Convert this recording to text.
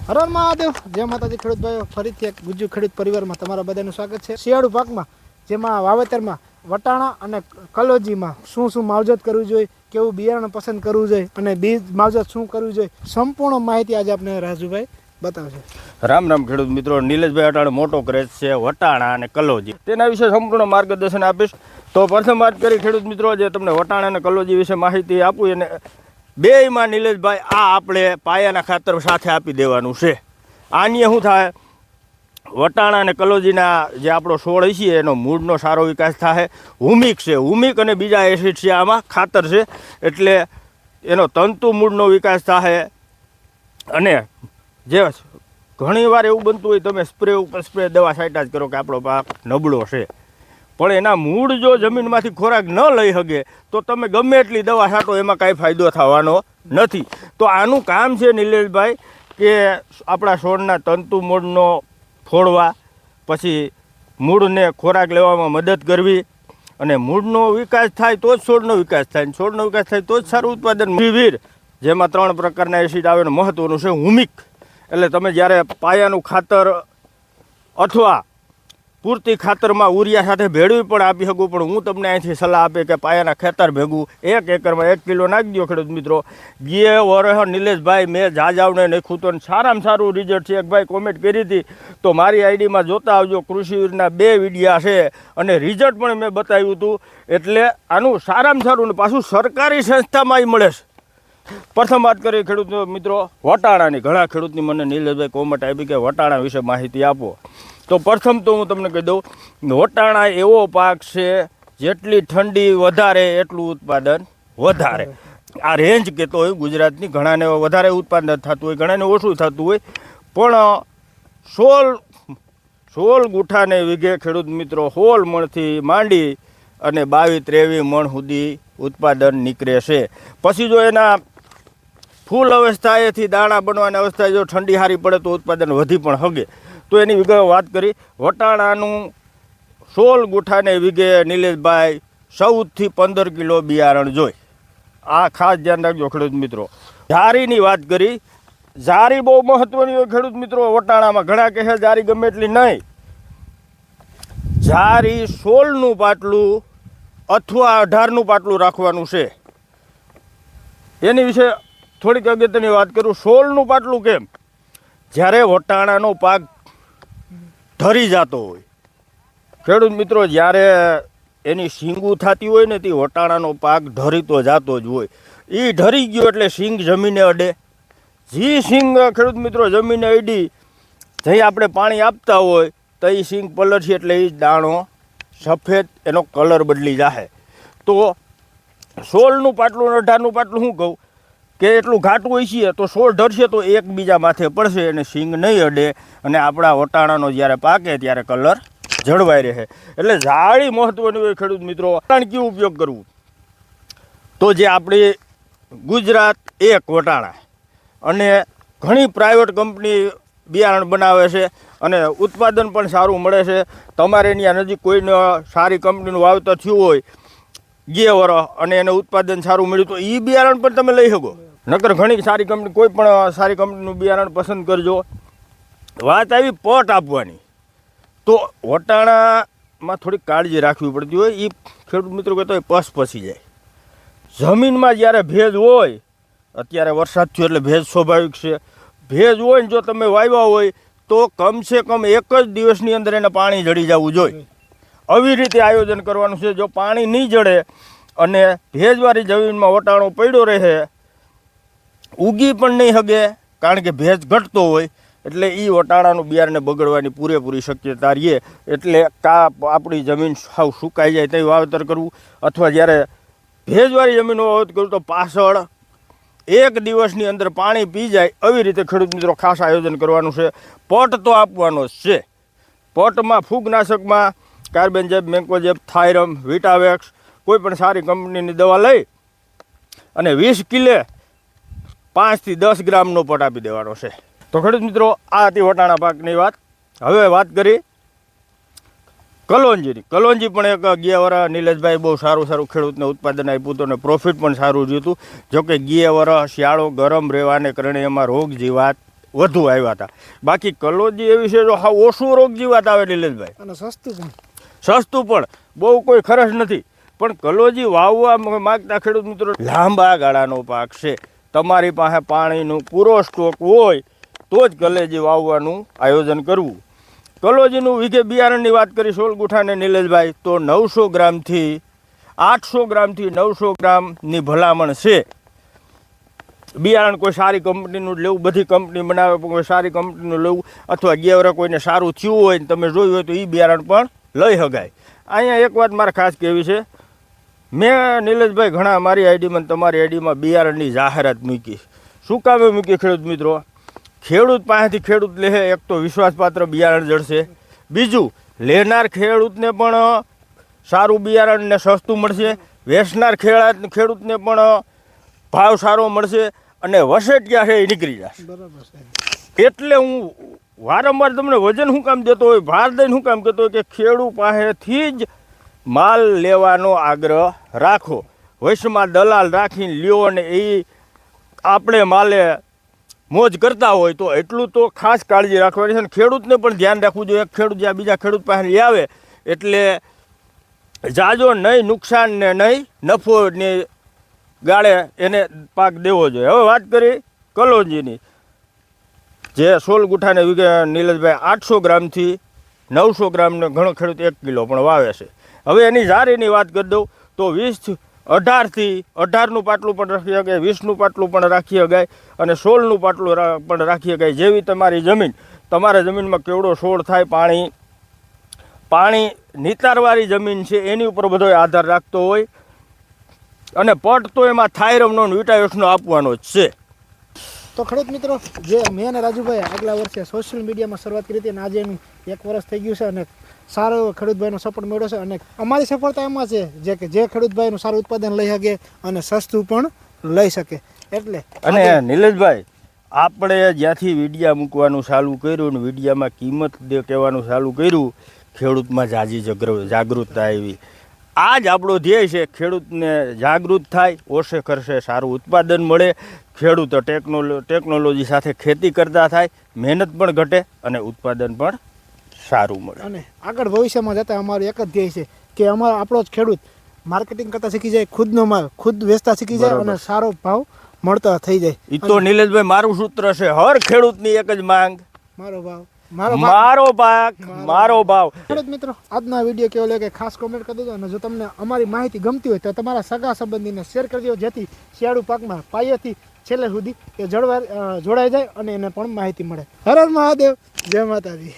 હર હર મહાદેવ, જય માતાજી ખેડૂત ભાઈઓ. ફરીથી એક ગુજ્જુ ખેડૂત પરિવારમાં તમારા બધાનું સ્વાગત છે. શિયાળુ પાકમાં જેમાં વાવેતરમાં વટાણા અને કલોજીમાં શું શું માવજત કરવું જોઈએ, કેવું બિયારણ પસંદ કરવું જોઈએ અને બીજ માવજત શું કરવું જોઈએ, સંપૂર્ણ માહિતી આજે આપણે રાજુભાઈ બતાવશે. રામ રામ ખેડૂત મિત્રો. નિલેશભાઈ અટાણે મોટો ક્રેઝ છે વટાણા અને કલોજી, તેના વિશે સંપૂર્ણ માર્ગદર્શન આપીશ. તો પ્રથમ વાત કરી ખેડૂત મિત્રો, જે તમને વટાણા અને કલોજી વિશે માહિતી આપું, અને બેયમાં નિલેશભાઈ આ આપણે પાયાના ખાતર સાથે આપી દેવાનું છે. આની શું થાય, વટાણા અને કલોજીના જે આપણો છોડ છે એનો મૂળનો સારો વિકાસ થાય. હુમિક છે, હુમિક અને બીજા એસિડ છે આમાં ખાતર છે, એટલે એનો તંતુ મૂળનો વિકાસ થાય. અને જે ઘણી વાર એવું બનતું હોય, તમે સ્પ્રે ઉપર સ્પ્રે દવા છાંટા જ કરો કે આપણો પાક નબળો છે, પણ એના મૂળ જો જમીનમાંથી ખોરાક ન લઈ શકે તો તમે ગમે એટલી દવા છાંટો એમાં કાંઈ ફાયદો થવાનો નથી. તો આનું કામ છે નિલેશભાઈ કે આપણા છોડના તંતુ મૂળનો ફોડવા, પછી મૂળને ખોરાક લેવામાં મદદ કરવી, અને મૂળનો વિકાસ થાય તો જ છોડનો વિકાસ થાય, છોડનો વિકાસ થાય તો જ સારું ઉત્પાદન. વીર જેમાં 3 પ્રકારના એસિડ આવે ને મહત્ત્વનું છે હુમિક. એટલે તમે જ્યારે પાયાનું ખાતર અથવા પૂરતી ખાતરમાં ઉરિયા સાથે ભેળવી પણ આપી શકું, પણ હું તમને અહીંથી સલાહ આપે કે પાયાના ખેતર ભેગું 1 એકરમાં 1 કિલો નાખી દો ખેડૂત મિત્રો. ગયે વર્ષ નિલેશભાઈ મેં જાજાવને નાખ્યું તો સારામાં સારું રિઝલ્ટ છે. એક ભાઈ કોમેન્ટ કરી હતી, તો મારી આઈડીમાં જોતા આવજો. કૃષિવીરના 2 વિડીયા છે અને રિઝલ્ટ પણ મેં બતાવ્યું હતું. એટલે આનું સારામાં સારું, ને પાછું સરકારી સંસ્થામાં મળે છે. પ્રથમ વાત કરીએ ખેડૂત મિત્રો વટાણાની. ઘણા ખેડૂતની મને નિલેશભાઈ કોમેન્ટ આપી કે વટાણા વિશે માહિતી આપો. તો પ્રથમ તો હું તમને કહી દઉં, વટાણા એવો પાક છે જેટલી ઠંડી વધારે એટલું ઉત્પાદન વધારે. આ રેન્જ કહેતો હોય ગુજરાતની. ઘણાને વધારે ઉત્પાદન થતું હોય, ઘણાને ઓછું થતું હોય, પણ 16 ગુઠાને વીઘે ખેડૂત મિત્રો 16 મણથી માંડી અને 22-23 મણ સુધી ઉત્પાદન નીકળે છે. પછી જો એના ફૂલ અવસ્થાએથી દાણા બનવાની અવસ્થાએ જો ઠંડી સારી પડે તો ઉત્પાદન વધી પણ હગે. તો એની વિગત વાત કરી. વટાણાનું 16 ગુઠાને વીઘે નિલેશભાઈ 14થી 15 કિલો બિયારણ જોઈ. આ ખાસ ધ્યાન રાખજો ખેડૂત મિત્રો. જારીની વાત કરી. જારી બહુ મહત્વની હોય ખેડૂત મિત્રો વટાણામાં. ઘણા કહે જારી ગમે એટલી નહીં. જારી 16નું પાટલું અથવા 18નું પાટલું રાખવાનું છે. એની વિશે થોડીક અગત્યની વાત કરું. 16નું પાટલું કેમ? જ્યારે વટાણાનો પાક ધરી જતો હોય ખેડૂત મિત્રો, જ્યારે એની શીંગું થતી હોય ને તે વટાણાનો પાક ધરીતો જતો જ હોય. એ ધરી ગયો એટલે શીંગ જમીને અડે. જે શીંગ ખેડૂત મિત્રો જમીને અડી, જઈ આપણે પાણી આપતા હોય તો એ શીંગ પલળશે એટલે એ દાણો સફેદ એનો કલર બદલી જાય. તો 16નું પાટલું અને 18નું પાટલું શું કહું કે એટલું ઘાટું હોય છે તો 16 ધરશે તો એકબીજા માથે પડશે અને શીંગ નહીં અડે, અને આપણા વટાણાનો જ્યારે પાકે ત્યારે કલર જળવાઈ રહે. એટલે જાળી મહત્વની હોય ખેડૂત મિત્રો. વટાણ કેવું ઉપયોગ કરવું, તો જે આપણી ગુજરાત એક વટાણા અને ઘણી પ્રાઇવેટ કંપની બિયારણ બનાવે છે અને ઉત્પાદન પણ સારું મળે છે. તમારે ત્યાં નજીક કોઈને સારી કંપનીનું વાવેતર થયું હોય ગયે વર્ષ અને એને ઉત્પાદન સારું મળ્યું તો એ બિયારણ પણ તમે લઈ શકો. નકર ઘણી સારી કંપની, કોઈ પણ સારી કંપનીનું બિયારણ પસંદ કરજો. વાત આવી પટ આપવાની, તો વટાણામાં થોડીક કાળજી રાખવી પડતી હોય. એ ખેડૂત મિત્રો કહેતો હોય પસી જાય. જમીનમાં જ્યારે ભેજ હોય, અત્યારે વરસાદ થયો એટલે ભેજ સ્વાભાવિક છે. ભેજ હોય ને જો તમે વાવ્યા હોય તો કમસે કમ 1 જ દિવસની અંદર એને પાણી જડી જવું જોઈએ. આવી રીતે આયોજન કરવાનું છે. જો પાણી નહીં જડે અને ભેજવાળી જમીનમાં વટાણો પડ્યો રહે, ઉગી પણ નહીં હગે કારણ કે ભેજ ઘટતો હોય, એટલે એ વટાણાનું બિયારણને બગડવાની પૂરેપૂરી શક્યતા રહે. એટલે આપણી જમીન સાવ સુકાઈ જાય તે વાવેતર કરવું, અથવા જ્યારે ભેજવાળી જમીનનું વાવેતર કરવું તો પાછળ 1 દિવસની અંદર પાણી પી જાય. આવી રીતે ખેડૂત મિત્રો ખાસ આયોજન કરવાનું છે. પટ તો આપવાનો જ છે. પટમાં ફૂગનાશકમાં કાર્બેન્જેબ, મેન્કોજેબ, થાયરમ, વિટાવેક્સ, કોઈ પણ સારી કંપનીની દવા લઈ અને 20 કિલે 5 થી 10 ગ્રામનો પટ આપી દેવાનો છે. તો ખેડૂત મિત્રો આ હતી વટાણા પાકની વાત. હવે વાત કરી કલોંજીની. કલોંજી પણ એક ગયા વર્ષ નિલેશભાઈ બહુ સારું ખેડૂતને ઉત્પાદન આપ્યું હતું અને પ્રોફિટ પણ સારું રહ્યું હતું. જોકે ગયા વર્ષ શિયાળો ગરમ રહેવાને કારણે એમાં રોગ જીવાત વધુ આવ્યા હતા. બાકી કલોજી એવી છે જો હા ઓછું રોગ જીવાત આવે નિલેશભાઈ, અને સસ્તું પણ. સસ્તું પણ, બહુ કોઈ ખર્ચ નથી. પણ કલોજી વાવવા માગતા ખેડૂત મિત્રો લાંબા ગાળાનો પાક છે. તમારી પાસે પાણીનું પૂરો સ્ટોક હોય તો જ કલેજી વાવવાનું આયોજન કરવું. કલોજીનું વીઘે બિયારણની વાત કરી સોલગુઠાને નિલેશભાઈ તો 900 ગ્રામથી 800 ગ્રામથી 900 ગ્રામની ભલામણ છે. બિયારણ કોઈ સારી કંપનીનું જ લેવું, બધી કંપની બનાવે પણ કોઈ સારી કંપનીનું લેવું, અથવા ગયા વર્ષે કોઈને સારું થયું હોય ને તમે જોયું હોય તો એ બિયારણ પણ લઈ શકાય. અહીંયા એક વાત મારે ખાસ કહેવી છે, મેં નિલેશભાઈ ઘણા મારી આઈડીમાં તમારી આઈડીમાં બિયારણની જાહેરાત મૂકી. શું કામે મૂકી ખેડૂત મિત્રો? ખેડૂત પાસેથી ખેડૂત લે એક તો વિશ્વાસપાત્ર બિયારણ જળશે, બીજું લેનાર ખેડૂતને પણ સારું બિયારણ ને સસ્તું મળશે, વેચનાર ખેડૂતને પણ ભાવ સારો મળશે, અને વસેટિયા છે એ નીકળી જશે. બરાબર છે. એટલે હું વારંવાર તમને વજન શું કામ દેતો હોય, ભાર દઈને શું કામ કહેતો હોય કે ખેડૂત પાસેથી જ માલ લેવાનો આગ્રહ રાખો. વૈશ્વમાં દલાલ રાખીને લ્યો અને એ આપણે માલે મોજ કરતા હોય તો એટલું તો ખાસ કાળજી રાખવાની છે. અને ખેડૂતને પણ ધ્યાન રાખવું જોઈએ. એક ખેડૂત જ્યાં બીજા ખેડૂત પાસે લઈ આવે એટલે જાજો નહીં નુકસાન ને નહીં નફોની ગાળે એને પાક દેવો જોઈએ. હવે વાત કરી કલોજીની, જે સોલગુઠાને વીઘે નિલેશભાઈ 800 ગ્રામથી 900 ગ્રામનો ઘણો ખેડૂત 1 કિલો પણ વાવે છે. હવે એની જારીની વાત કરી દઉં તો 18થી 18નું પાટલું પણ રાખી શકાય, 20નું પાટલું પણ રાખી શકાય, અને 16નું પાટલું પણ રાખી શકાય. જેવી તમારી જમીન, તમારા જમીનમાં કેવડો છોડ થાય, પાણી નિતારવાળી જમીન છે એની ઉપર બધો આધાર રાખતો હોય. અને પટ તો એમાં થાયરમનો વિટાયોસનો આપવાનો જ છે. તો ખેડૂત મિત્રો, જે મેં અને રાજુભાઈ આગલા વર્ષે સોશિયલ મીડિયામાં શરૂઆત કરી હતી અને આજે એનું 1 વર્ષ થઈ ગયું છે અને સારો એવો ખેડૂતભાઈનો સપોર્ટ મળ્યો છે. અને અમારી સફળતા એમાં છે કે જે ખેડૂતભાઈનું સારું ઉત્પાદન લઈ શકે અને સસ્તું પણ લઈ શકે. એટલે અને નિલેશભાઈ, આપણે જ્યાંથી વિડીયા મૂકવાનું ચાલુ કર્યું ને વિડીયામાં કિંમત કહેવાનું ચાલુ કર્યું, ખેડૂતમાં જાજી જાગૃતતા આવી. આ જ આપણો ધ્યેય છે, ખેડૂતને જાગૃત થાય, ઓછે ખર્ચે સારું ઉત્પાદન મળે, ખેડૂતો ટેકનોલોજી સાથે ખેતી કરતા થાય, મહેનત પણ ઘટે અને ઉત્પાદન પણ સારું મળે. અને આગળ ભવિષ્યમાં જતાં અમારું એક જ ધ્યેય છે કે આપણો જ ખેડૂત માર્કેટિંગ કરતા શીખી જાય, ખુદનો માલ ખુદ વેચતા શીખી જાય અને સારો ભાવ મળતા થઈ જાય. એ તો નિલેશભાઈ મારું સૂત્ર છે, હર ખેડૂતની એક જ માંગ, મારો ભાવ મારો પાક મારો ભાવ. ખેડૂત મિત્રો, આજનો વિડીયો કેવો લાગે ખાસ કોમેન્ટ કરી દેજો. અને જો તમને અમારી માહિતી ગમતી હોય તો તમારા સગા સંબંધીને શેર કરી દો, જેથી શિયાળુ પાકમાં પાયાથી છેલ્લે સુધી એ જોડાઈ જાય અને એને પણ માહિતી મળે. હર હર મહાદેવ, જય માતાજી.